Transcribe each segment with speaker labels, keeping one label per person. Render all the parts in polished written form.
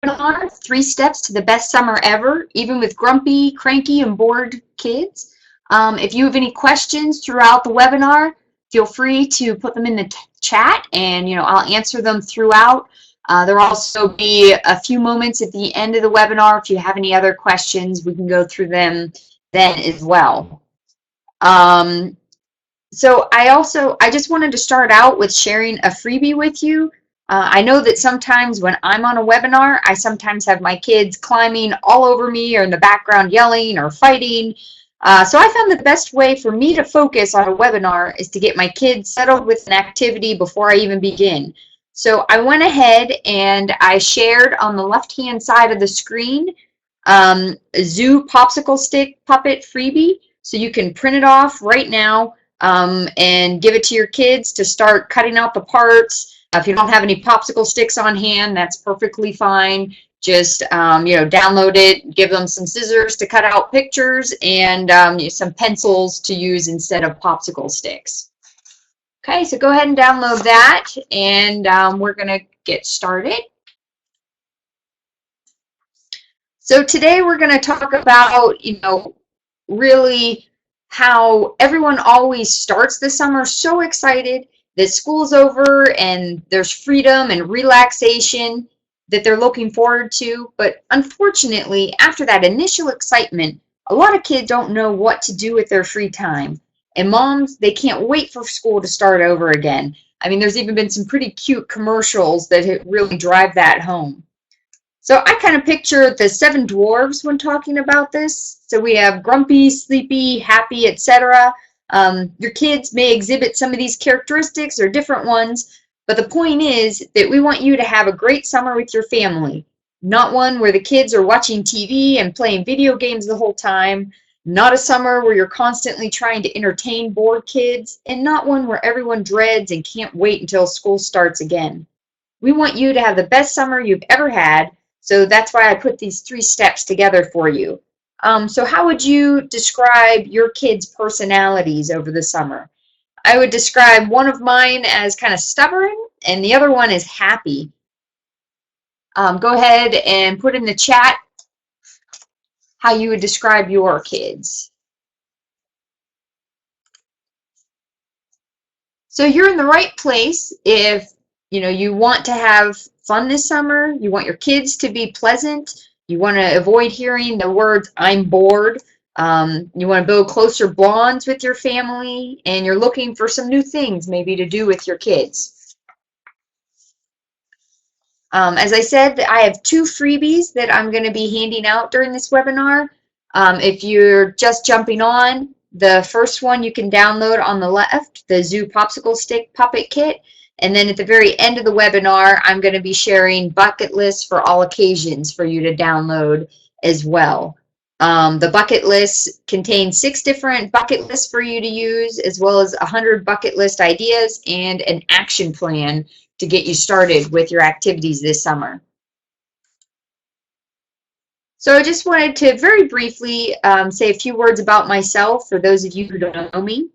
Speaker 1: webinar, 3 Steps to the Best Summer Ever, even with grumpy, cranky, and bored kids. If you have any questions throughout the webinar, feel free to put them in the chat, and I'll answer them throughout. There'll also be a few moments at the end of the webinar. If you have any other questions, we can go through them then as well. So I just wanted to start out with sharing a freebie with you. I know that sometimes when I'm on a webinar, I sometimes have my kids climbing all over me or in the background yelling or fighting. So I found that the best way for me to focus on a webinar is to get my kids settled with an activity before I even begin. So I went ahead and I shared on the left-hand side of the screen a Zoo popsicle stick puppet freebie. So you can print it off right now and give it to your kids to start cutting out the parts. If you don't have any popsicle sticks on hand, that's perfectly fine. Just download it, give them some scissors to cut out pictures, and some pencils to use instead of popsicle sticks. Okay, so go ahead and download that, and we're going to get started. So today we're going to talk about, really how everyone always starts the summer so excited that school's over and there's freedom and relaxation that they're looking forward to. But unfortunately, after that initial excitement, a lot of kids don't know what to do with their free time. And moms, they can't wait for school to start over again. I mean, there's even been some pretty cute commercials that really drive that home. So I kind of picture the 7 dwarves when talking about this. So we have grumpy, sleepy, happy, etc. Your kids may exhibit some of these characteristics or different ones, but the point is that we want you to have a great summer with your family. Not one where the kids are watching TV and playing video games the whole time. Not a summer where you're constantly trying to entertain bored kids, and not one where everyone dreads and can't wait until school starts again. We want you to have the best summer you've ever had, so that's why I put these 3 steps together for you. So how would you describe your kids' personalities over the summer? I would describe one of mine as kind of stubborn, and the other one is happy. Go ahead and put in the chat how you would describe your kids. So you're in the right place if you want to have fun this summer, you want your kids to be pleasant, you want to avoid hearing the words "I'm bored," you want to build closer bonds with your family, and you're looking for some new things maybe to do with your kids. As I said, I have 2 freebies that I'm going to be handing out during this webinar. If you're just jumping on, the first one you can download on the left, the Zoo Popsicle Stick Puppet Kit. And then at the very end of the webinar, I'm going to be sharing bucket lists for all occasions for you to download as well. The bucket list contains 6 different bucket lists for you to use, as well as 100 bucket list ideas and an action plan to get you started with your activities this summer. So I just wanted to very briefly say a few words about myself for those of you who don't know me.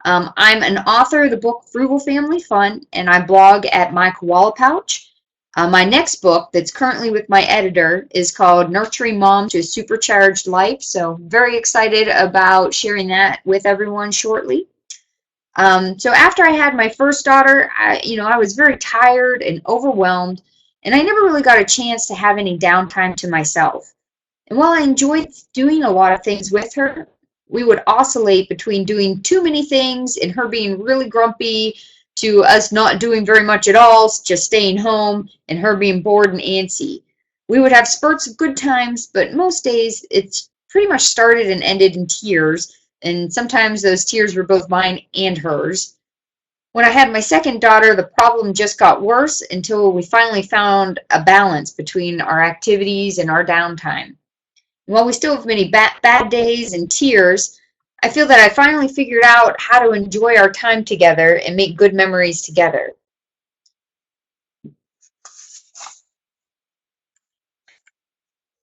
Speaker 1: I'm an author of the book Frugal Family Fun, and I blog at My Koala Pouch. My next book that's currently with my editor is called Nurturing Mom to a Supercharged Life, so very excited about sharing that with everyone shortly. So after I had my first daughter, I was very tired and overwhelmed, and I never really got a chance to have any downtime to myself. And while I enjoyed doing a lot of things with her, we would oscillate between doing too many things and her being really grumpy to us not doing very much at all, just staying home, and her being bored and antsy. We would have spurts of good times, but most days it's pretty much started and ended in tears, and sometimes those tears were both mine and hers. When I had my second daughter, the problem just got worse until we finally found a balance between our activities and our downtime. While we still have many bad days and tears, I feel that I finally figured out how to enjoy our time together and make good memories together.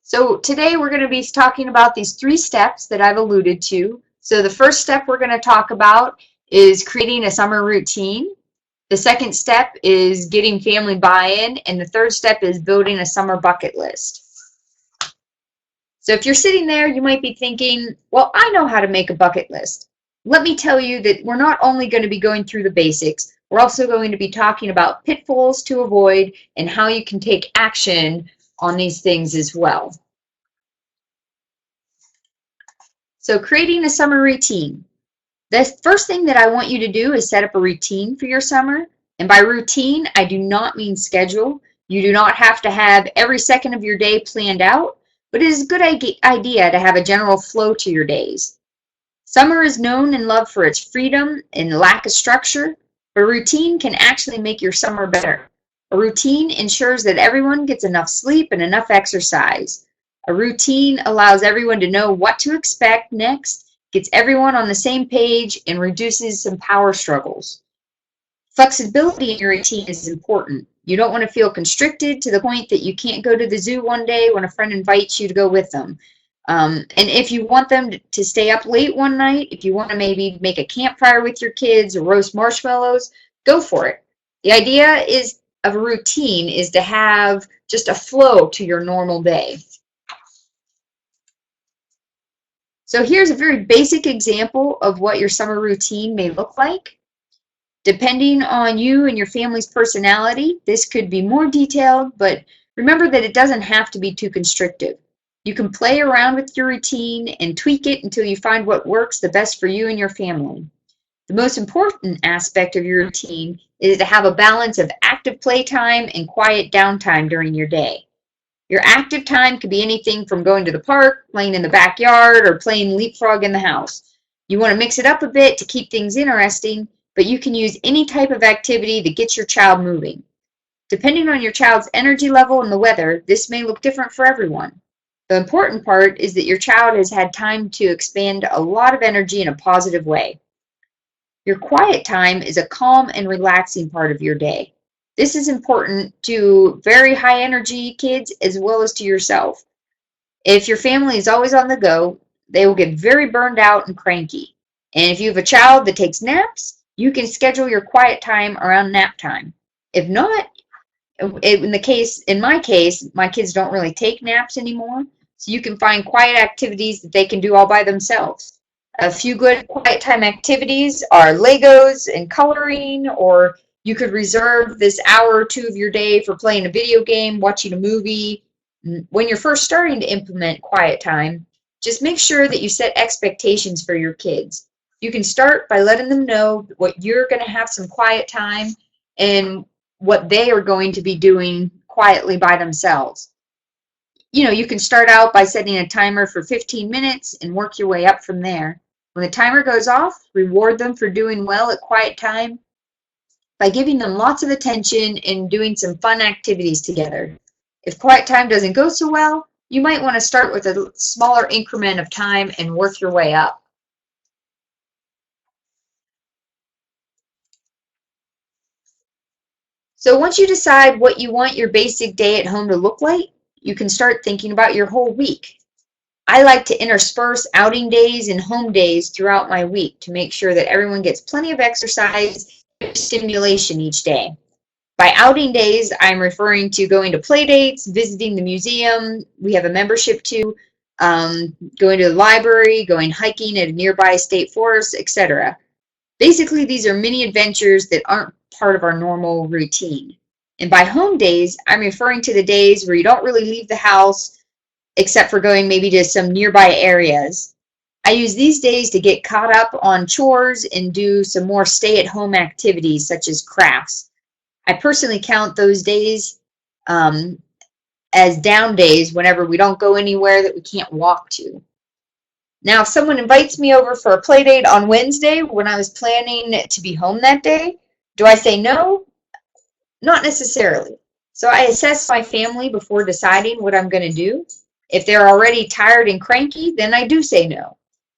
Speaker 1: So today we're going to be talking about these 3 steps that I've alluded to. So the first step we're going to talk about is creating a summer routine. The second step is getting family buy-in, and the third step is building a summer bucket list. So if you're sitting there, you might be thinking, well, I know how to make a bucket list. Let me tell you that we're not only going to be going through the basics, we're also going to be talking about pitfalls to avoid and how you can take action on these things as well. So creating a summer routine. The first thing that I want you to do is set up a routine for your summer. And by routine, I do not mean schedule. You do not have to have every second of your day planned out, but it is a good idea to have a general flow to your days. Summer is known and loved for its freedom and lack of structure, but a routine can actually make your summer better. A routine ensures that everyone gets enough sleep and enough exercise. A routine allows everyone to know what to expect next, gets everyone on the same page, and reduces some power struggles. Flexibility in your routine is important. You don't want to feel constricted to the point that you can't go to the zoo one day when a friend invites you to go with them. And if you want them to stay up late one night, if you want to maybe make a campfire with your kids or roast marshmallows, go for it. The idea of a routine is to have just a flow to your normal day. So here's a very basic example of what your summer routine may look like. Depending on you and your family's personality, this could be more detailed, but remember that it doesn't have to be too constrictive. You can play around with your routine and tweak it until you find what works the best for you and your family. The most important aspect of your routine is to have a balance of active playtime and quiet downtime during your day. Your active time could be anything from going to the park, playing in the backyard, or playing leapfrog in the house. You want to mix it up a bit to keep things interesting, but you can use any type of activity that gets your child moving. Depending on your child's energy level and the weather, this may look different for everyone. The important part is that your child has had time to expend a lot of energy in a positive way. Your quiet time is a calm and relaxing part of your day. This is important to very high energy kids as well as to yourself. If your family is always on the go, they will get very burned out and cranky. And if you have a child that takes naps, you can schedule your quiet time around nap time. If not, in my case, my kids don't really take naps anymore, so you can find quiet activities that they can do all by themselves. A few good quiet time activities are Legos and coloring, or you could reserve this hour or two of your day for playing a video game, watching a movie. When you're first starting to implement quiet time, just make sure that you set expectations for your kids. You can start by letting them know what you're going to have some quiet time and what they are going to be doing quietly by themselves. You can start out by setting a timer for 15 minutes and work your way up from there. When the timer goes off, reward them for doing well at quiet time by giving them lots of attention and doing some fun activities together. If quiet time doesn't go so well, you might want to start with a smaller increment of time and work your way up. So once you decide what you want your basic day at home to look like, you can start thinking about your whole week. I like to intersperse outing days and home days throughout my week to make sure that everyone gets plenty of exercise and stimulation each day. By outing days, I'm referring to going to play dates, visiting the museum we have a membership to, going to the library, going hiking at a nearby state forest, etc. Basically, these are mini adventures that aren't part of our normal routine. And by home days, I'm referring to the days where you don't really leave the house except for going maybe to some nearby areas. I use these days to get caught up on chores and do some more stay-at-home activities such as crafts. I personally count those days as down days whenever we don't go anywhere that we can't walk to. Now, if someone invites me over for a play date on Wednesday when I was planning to be home that day, do I say no? Not necessarily. So I assess my family before deciding what I'm going to do. If they're already tired and cranky, then I do say no.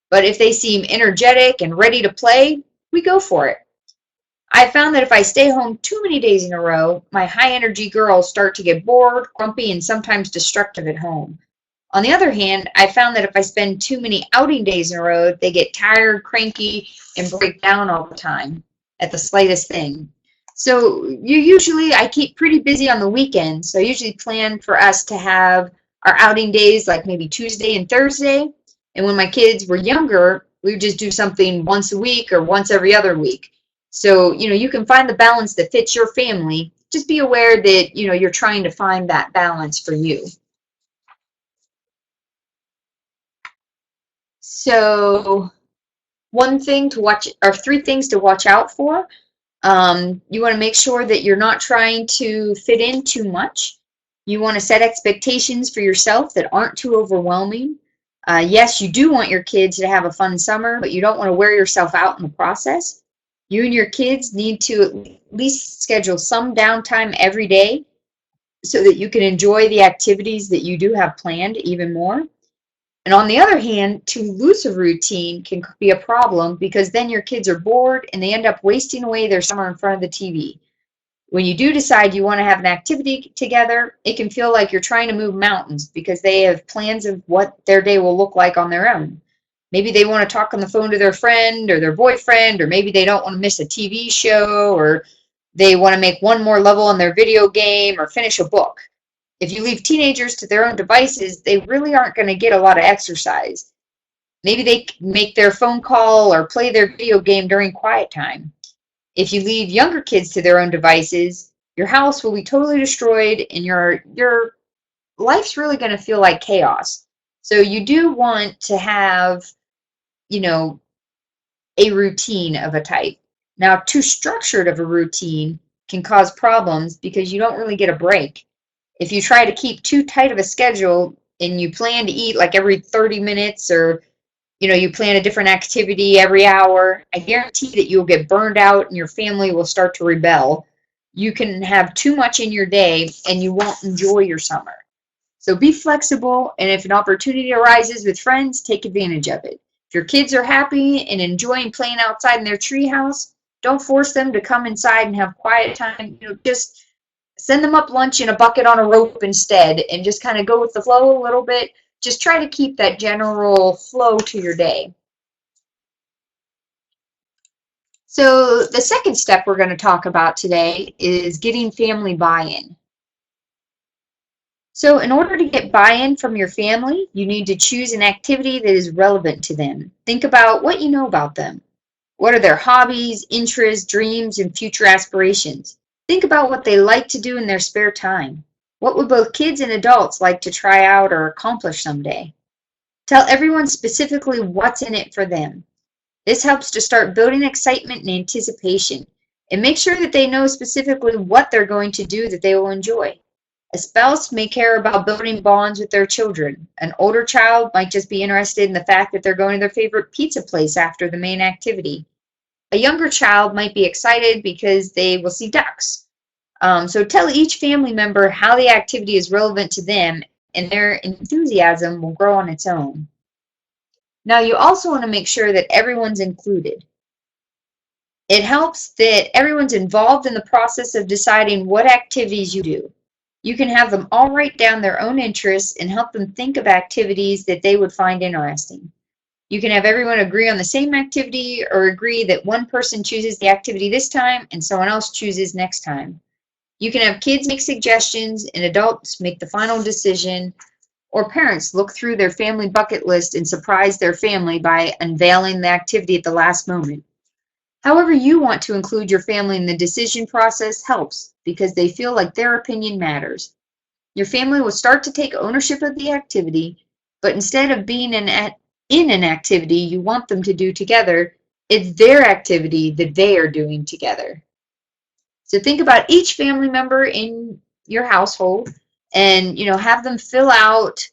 Speaker 1: But if they seem energetic and ready to play, we go for it. I found that if I stay home too many days in a row, my high-energy girls start to get bored, grumpy, and sometimes destructive at home. On the other hand, I found that if I spend too many outing days in a row, they get tired, cranky, and break down all the time at the slightest thing. So I keep pretty busy on the weekends. So I usually plan for us to have our outing days like maybe Tuesday and Thursday. And when my kids were younger, we would just do something once a week or once every other week. So, you can find the balance that fits your family. Just be aware that, you're trying to find that balance for you. So, one thing to watch, or three things to watch out for. You want to make sure that you're not trying to fit in too much. You want to set expectations for yourself that aren't too overwhelming. Yes, you do want your kids to have a fun summer, but you don't want to wear yourself out in the process. You and your kids need to at least schedule some downtime every day so that you can enjoy the activities that you do have planned even more. And on the other hand, too loose a routine can be a problem because then your kids are bored and they end up wasting away their summer in front of the TV. When you do decide you want to have an activity together, it can feel like you're trying to move mountains because they have plans of what their day will look like on their own. Maybe they want to talk on the phone to their friend or their boyfriend, or maybe they don't want to miss a TV show, or they want to make one more level on their video game or finish a book. If you leave teenagers to their own devices, they really aren't going to get a lot of exercise. Maybe they make their phone call or play their video game during quiet time. If you leave younger kids to their own devices, your house will be totally destroyed and your life's really going to feel like chaos. So you do want to have, you know, a routine of a type. Now, too structured of a routine can cause problems because you don't really get a break. If you try to keep too tight of a schedule and you plan to eat like every 30 minutes, or you plan a different activity every hour, I guarantee that you'll get burned out and your family will start to rebel. You can have too much in your day and you won't enjoy your summer. So be flexible, and if an opportunity arises with friends, take advantage of it. If your kids are happy and enjoying playing outside in their treehouse, don't force them to come inside and have quiet time. Just send them up lunch in a bucket on a rope instead, and just kind of go with the flow a little bit. Just try to keep that general flow to your day. So the second step we're going to talk about today is getting family buy-in. So in order to get buy-in from your family, you need to choose an activity that is relevant to them. Think about what you know about them. What are their hobbies, interests, dreams, and future aspirations? Think about what they like to do in their spare time. What would both kids and adults like to try out or accomplish someday? Tell everyone specifically what's in it for them. This helps to start building excitement and anticipation, and make sure that they know specifically what they're going to do that they will enjoy. A spouse may care about building bonds with their children. An older child might just be interested in the fact that they're going to their favorite pizza place after the main activity. A younger child might be excited because they will see ducks. So tell each family member how the activity is relevant to them, and their enthusiasm will grow on its own. Now, you also want to make sure that everyone's included. It helps that everyone's involved in the process of deciding what activities you do. You can have them all write down their own interests and help them think of activities that they would find interesting. You can have everyone agree on the same activity, or agree that one person chooses the activity this time and someone else chooses next time. You can have kids make suggestions and adults make the final decision, or parents look through their family bucket list and surprise their family by unveiling the activity at the last moment. However you want to include your family in the decision process helps, because they feel like their opinion matters. Your family will start to take ownership of the activity, but instead of being in an activity you want them to do together, it's their activity that they are doing together. So think about each family member in your household, and have them fill out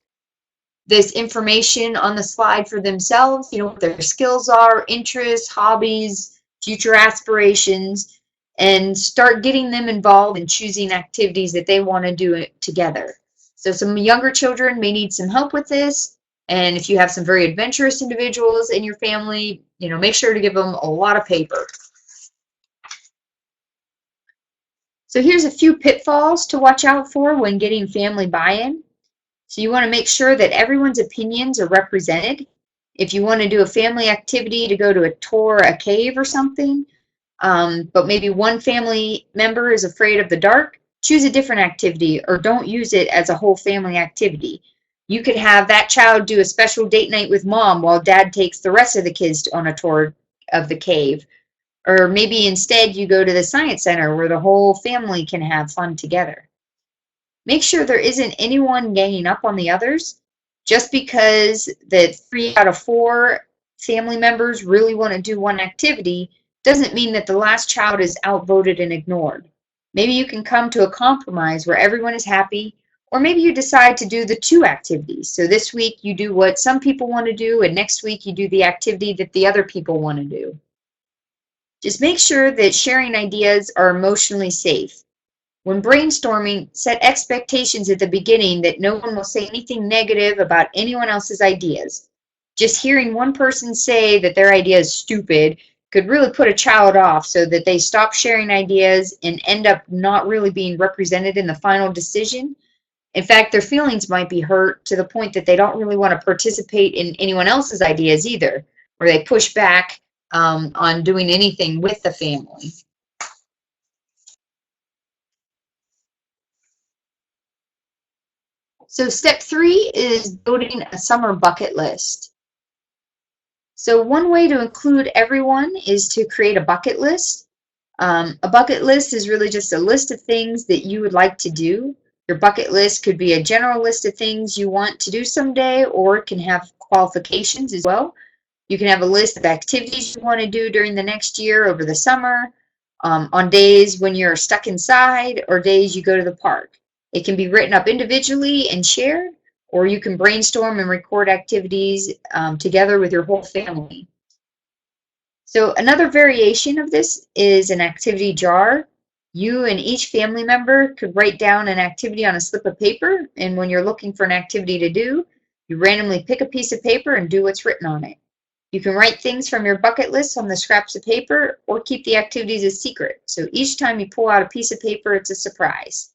Speaker 1: this information on the slide for themselves, what their skills are, interests, hobbies, future aspirations, and start getting them involved in choosing activities that they want to do it together. So some younger children may need some help with this, and if you have some very adventurous individuals in your family, make sure to give them a lot of paper. So here's a few pitfalls to watch out for when getting family buy-in. So you want to make sure that everyone's opinions are represented. If you want to do a family activity to go to a tour, a cave or something, but maybe one family member is afraid of the dark, choose a different activity or don't use it as a whole family activity. You could have that child do a special date night with mom while dad takes the rest of the kids on a tour of the cave. Or maybe instead you go to the science center where the whole family can have fun together. Make sure there isn't anyone ganging up on the others. Just because that 3 out of 4 family members really want to do one activity doesn't mean that the last child is outvoted and ignored. Maybe you can come to a compromise where everyone is happy, or maybe you decide to do the 2 activities. So this week you do what some people want to do, and next week you do the activity that the other people want to do. Just make sure that sharing ideas are emotionally safe. When brainstorming, set expectations at the beginning that no one will say anything negative about anyone else's ideas. Just hearing one person say that their idea is stupid could really put a child off so that they stop sharing ideas and end up not really being represented in the final decision. In fact, their feelings might be hurt to the point that they don't really want to participate in anyone else's ideas either, or they push back on doing anything with the family. So step 3 is building a summer bucket list. So one way to include everyone is to create a bucket list. A bucket list is really just a list of things that you would like to do. Your bucket list could be a general list of things you want to do someday, or it can have qualifications as well. You can have a list of activities you want to do during the next year over the summer, on days when you're stuck inside or days you go to the park. It can be written up individually and shared, or you can brainstorm and record activities together with your whole family. So another variation of this is an activity jar. You and each family member could write down an activity on a slip of paper, and when you're looking for an activity to do, you randomly pick a piece of paper and do what's written on it. You can write things from your bucket list on the scraps of paper or keep the activities a secret. So each time you pull out a piece of paper, it's a surprise.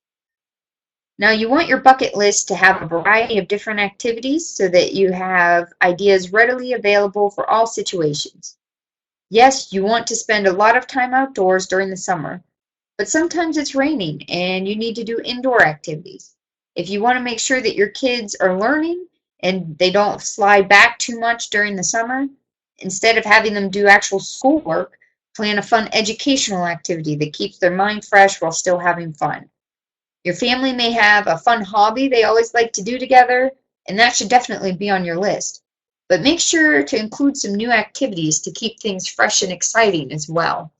Speaker 1: Now you want your bucket list to have a variety of different activities so that you have ideas readily available for all situations. Yes, you want to spend a lot of time outdoors during the summer, but sometimes it's raining and you need to do indoor activities. If you want to make sure that your kids are learning and they don't slide back too much during the summer, instead of having them do actual schoolwork, plan a fun educational activity that keeps their mind fresh while still having fun. Your family may have a fun hobby they always like to do together, and that should definitely be on your list. But make sure to include some new activities to keep things fresh and exciting as well.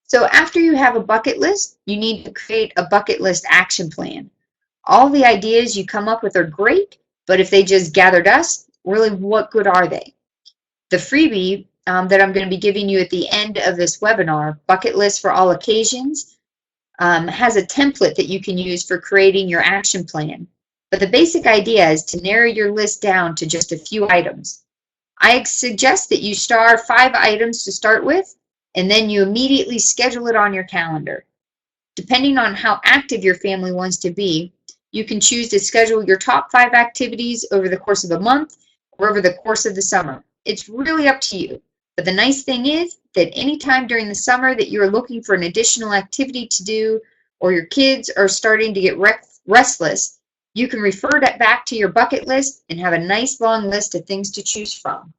Speaker 1: So after you have a bucket list, you need to create a bucket list action plan. All the ideas you come up with are great, but if they just gather dust, really what good are they? The freebie that I'm going to be giving you at the end of this webinar, Bucket List for All Occasions, has a template that you can use for creating your action plan. But the basic idea is to narrow your list down to just a few items. I suggest that you star 5 items to start with, and then you immediately schedule it on your calendar. Depending on how active your family wants to be, you can choose to schedule your top 5 activities over the course of a month or over the course of the summer. It's really up to you. But the nice thing is that anytime during the summer that you're looking for an additional activity to do, or your kids are starting to get restless, you can refer that back to your bucket list and have a nice long list of things to choose from.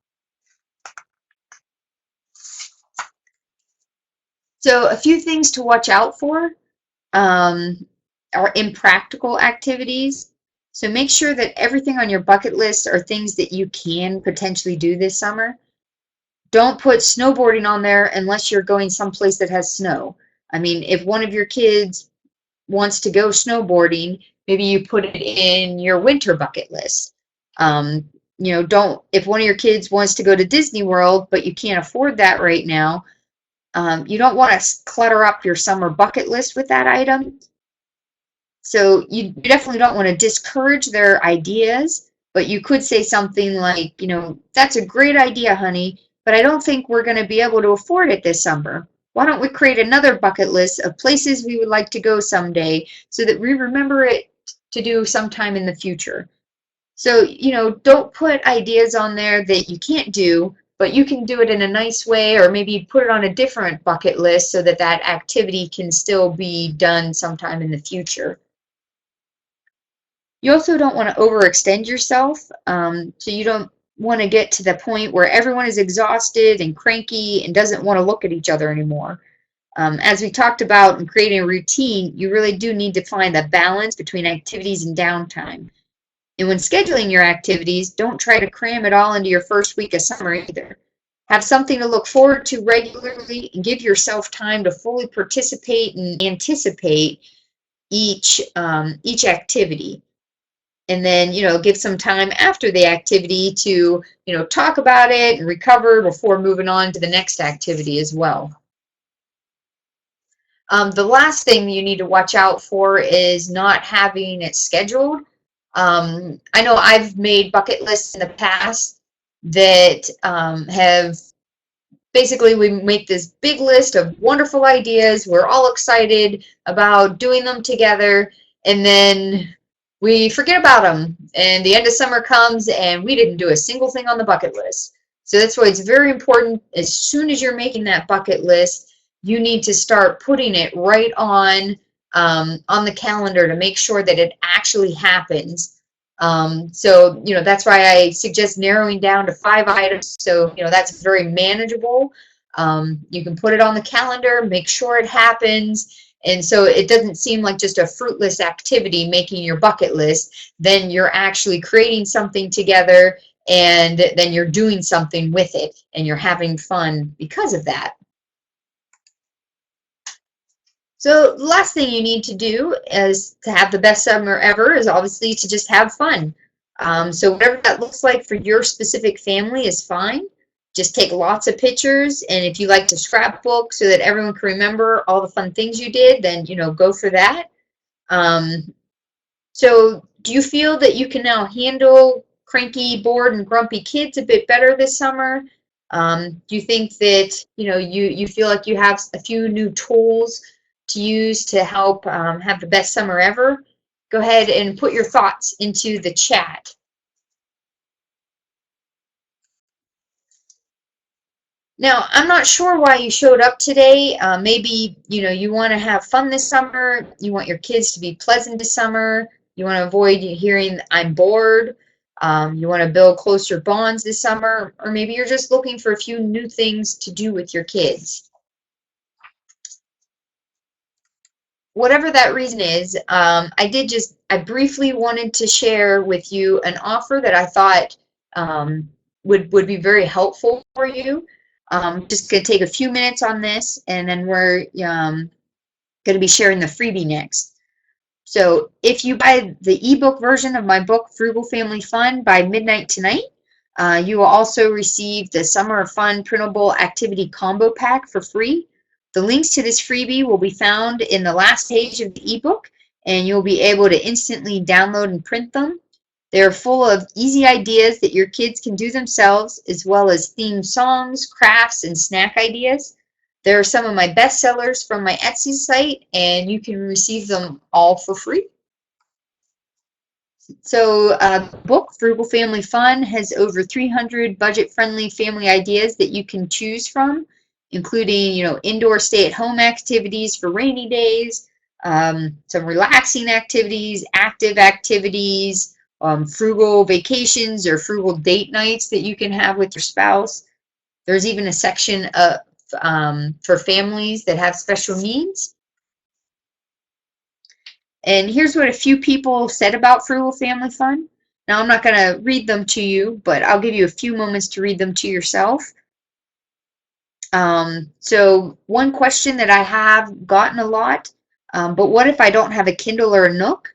Speaker 1: So a few things to watch out for are impractical activities. So make sure that everything on your bucket list are things that you can potentially do this summer. Don't put snowboarding on there unless you're going someplace that has snow. I mean, if one of your kids wants to go snowboarding, maybe you put it in your winter bucket list. If one of your kids wants to go to Disney World, but you can't afford that right now, you don't want to clutter up your summer bucket list with that item. So you definitely don't want to discourage their ideas, but you could say something like, that's a great idea, honey, but I don't think we're going to be able to afford it this summer. Why don't we create another bucket list of places we would like to go someday so that we remember it to do sometime in the future? So, don't put ideas on there that you can't do, but you can do it in a nice way, or maybe put it on a different bucket list so that that activity can still be done sometime in the future. You also don't want to overextend yourself, so you don't want to get to the point where everyone is exhausted and cranky and doesn't want to look at each other anymore. As we talked about in creating a routine, you really do need to find the balance between activities and downtime. And when scheduling your activities, don't try to cram it all into your first week of summer either. Have something to look forward to regularly and give yourself time to fully participate and anticipate each activity. And then, give some time after the activity to, talk about it and recover before moving on to the next activity as well. The last thing you need to watch out for is not having it scheduled. I know I've made bucket lists in the past that have basically, we make this big list of wonderful ideas. We're all excited about doing them together, and then we forget about them. And the end of summer comes, and we didn't do a single thing on the bucket list. So that's why it's very important, as soon as you're making that bucket list, you need to start putting it right on the calendar to make sure that it actually happens. So, that's why I suggest narrowing down to 5 items. So, that's very manageable. You can put it on the calendar, make sure it happens. And so it doesn't seem like just a fruitless activity making your bucket list. Then you're actually creating something together, and then you're doing something with it, and you're having fun because of that. So the last thing you need to do is to have the best summer ever is obviously to just have fun. So whatever that looks like for your specific family is fine. Just take lots of pictures, and if you like to scrapbook so that everyone can remember all the fun things you did, then go for that. So do you feel that you can now handle cranky, bored, and grumpy kids a bit better this summer? Do you think that you feel like you have a few new tools to use to help have the best summer ever? Go ahead and put your thoughts into the chat. Now, I'm not sure why you showed up today. Maybe, you want to have fun this summer. You want your kids to be pleasant this summer. You want to avoid hearing, I'm bored. You want to build closer bonds this summer. Or maybe you're just looking for a few new things to do with your kids. Whatever that reason is, I briefly wanted to share with you an offer that I thought would be very helpful for you. Just going to take a few minutes on this, and then we're going to be sharing the freebie next. So if you buy the ebook version of my book, Frugal Family Fun, by midnight tonight, you will also receive the Summer of Fun printable activity combo pack for free. The links to this freebie will be found in the last page of the ebook, and you'll be able to instantly download and print them. They're full of easy ideas that your kids can do themselves, as well as themed songs, crafts, and snack ideas. They're some of my best sellers from my Etsy site, and you can receive them all for free. So the book, Frugal Family Fun, has over 300 budget-friendly family ideas that you can choose from, including, indoor stay-at-home activities for rainy days, some relaxing activities, active activities, frugal vacations or frugal date nights that you can have with your spouse. There's even a section for families that have special needs. And here's what a few people said about Frugal Family Fun. Now, I'm not going to read them to you, but I'll give you a few moments to read them to yourself. So one question that I have gotten a lot, but what if I don't have a Kindle or a Nook?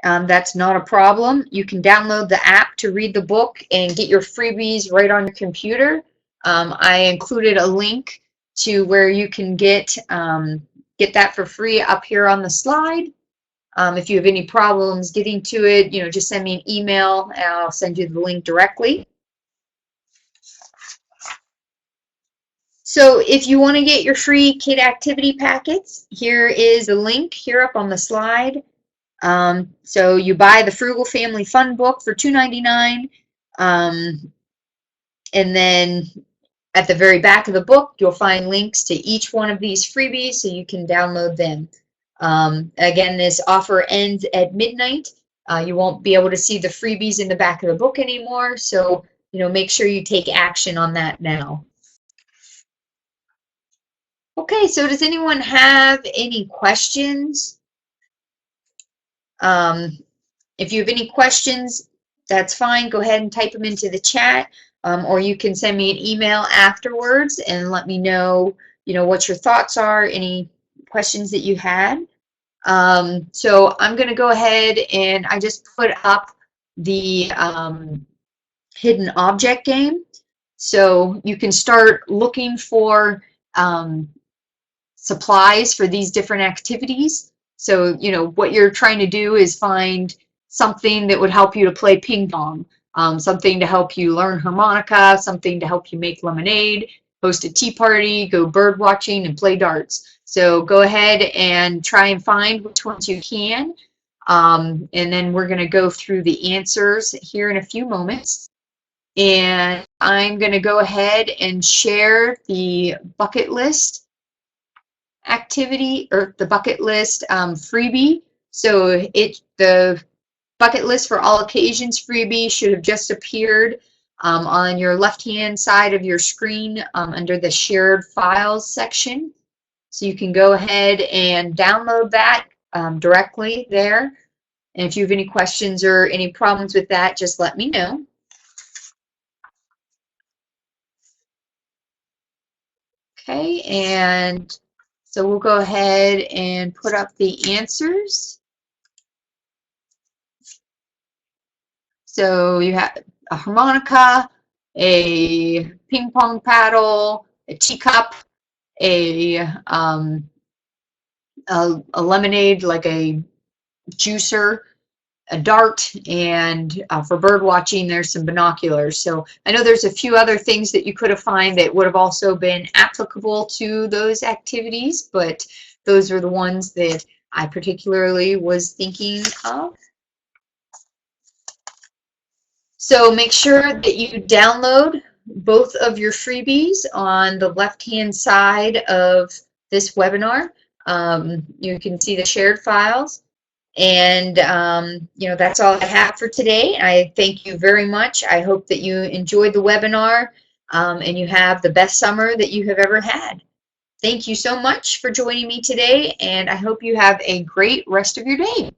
Speaker 1: That's not a problem. You can download the app to read the book and get your freebies right on your computer. I included a link to where you can get that for free up here on the slide. If you have any problems getting to it, just send me an email and I'll send you the link directly. So if you want to get your free kid activity packets, here is a link here up on the slide. So you buy the Frugal Family Fun book for $2.99, and then At the very back of the book, you'll find links to each one of these freebies so you can download them. Again, this offer ends at midnight. You won't be able to see the freebies in the back of the book anymore, so make sure you take action on that now. Okay, so does anyone have any questions? If you have any questions, that's fine. Go ahead and type them into the chat, or you can send me an email afterwards and let me know, what your thoughts are, any questions that you had. So I'm going to go ahead and I just put up the hidden object game. So you can start looking for supplies for these different activities. So, what you're trying to do is find something that would help you to play ping pong, something to help you learn harmonica, something to help you make lemonade, host a tea party, go bird watching, and play darts. So go ahead and try and find which ones you can. And then we're going to go through the answers here in a few moments. And I'm going to go ahead and share the bucket list activity, or the bucket list freebie. So the bucket list for all occasions freebie should have just appeared on your left hand side of your screen under the shared files section. So you can go ahead and download that directly there. And if you have any questions or any problems with that, just let me know. Okay, and so we'll go ahead and put up the answers. So you have a harmonica, a ping pong paddle, a teacup, a lemonade, like a juicer, a dart, and for bird watching, there's some binoculars. So I know there's a few other things that you could have found that would have also been applicable to those activities, but those are the ones that I particularly was thinking of. So make sure that you download both of your freebies on the left-hand side of this webinar. You can see the shared files. And, that's all I have for today. I thank you very much. I hope that you enjoyed the webinar and you have the best summer that you have ever had. Thank you so much for joining me today, and I hope you have a great rest of your day.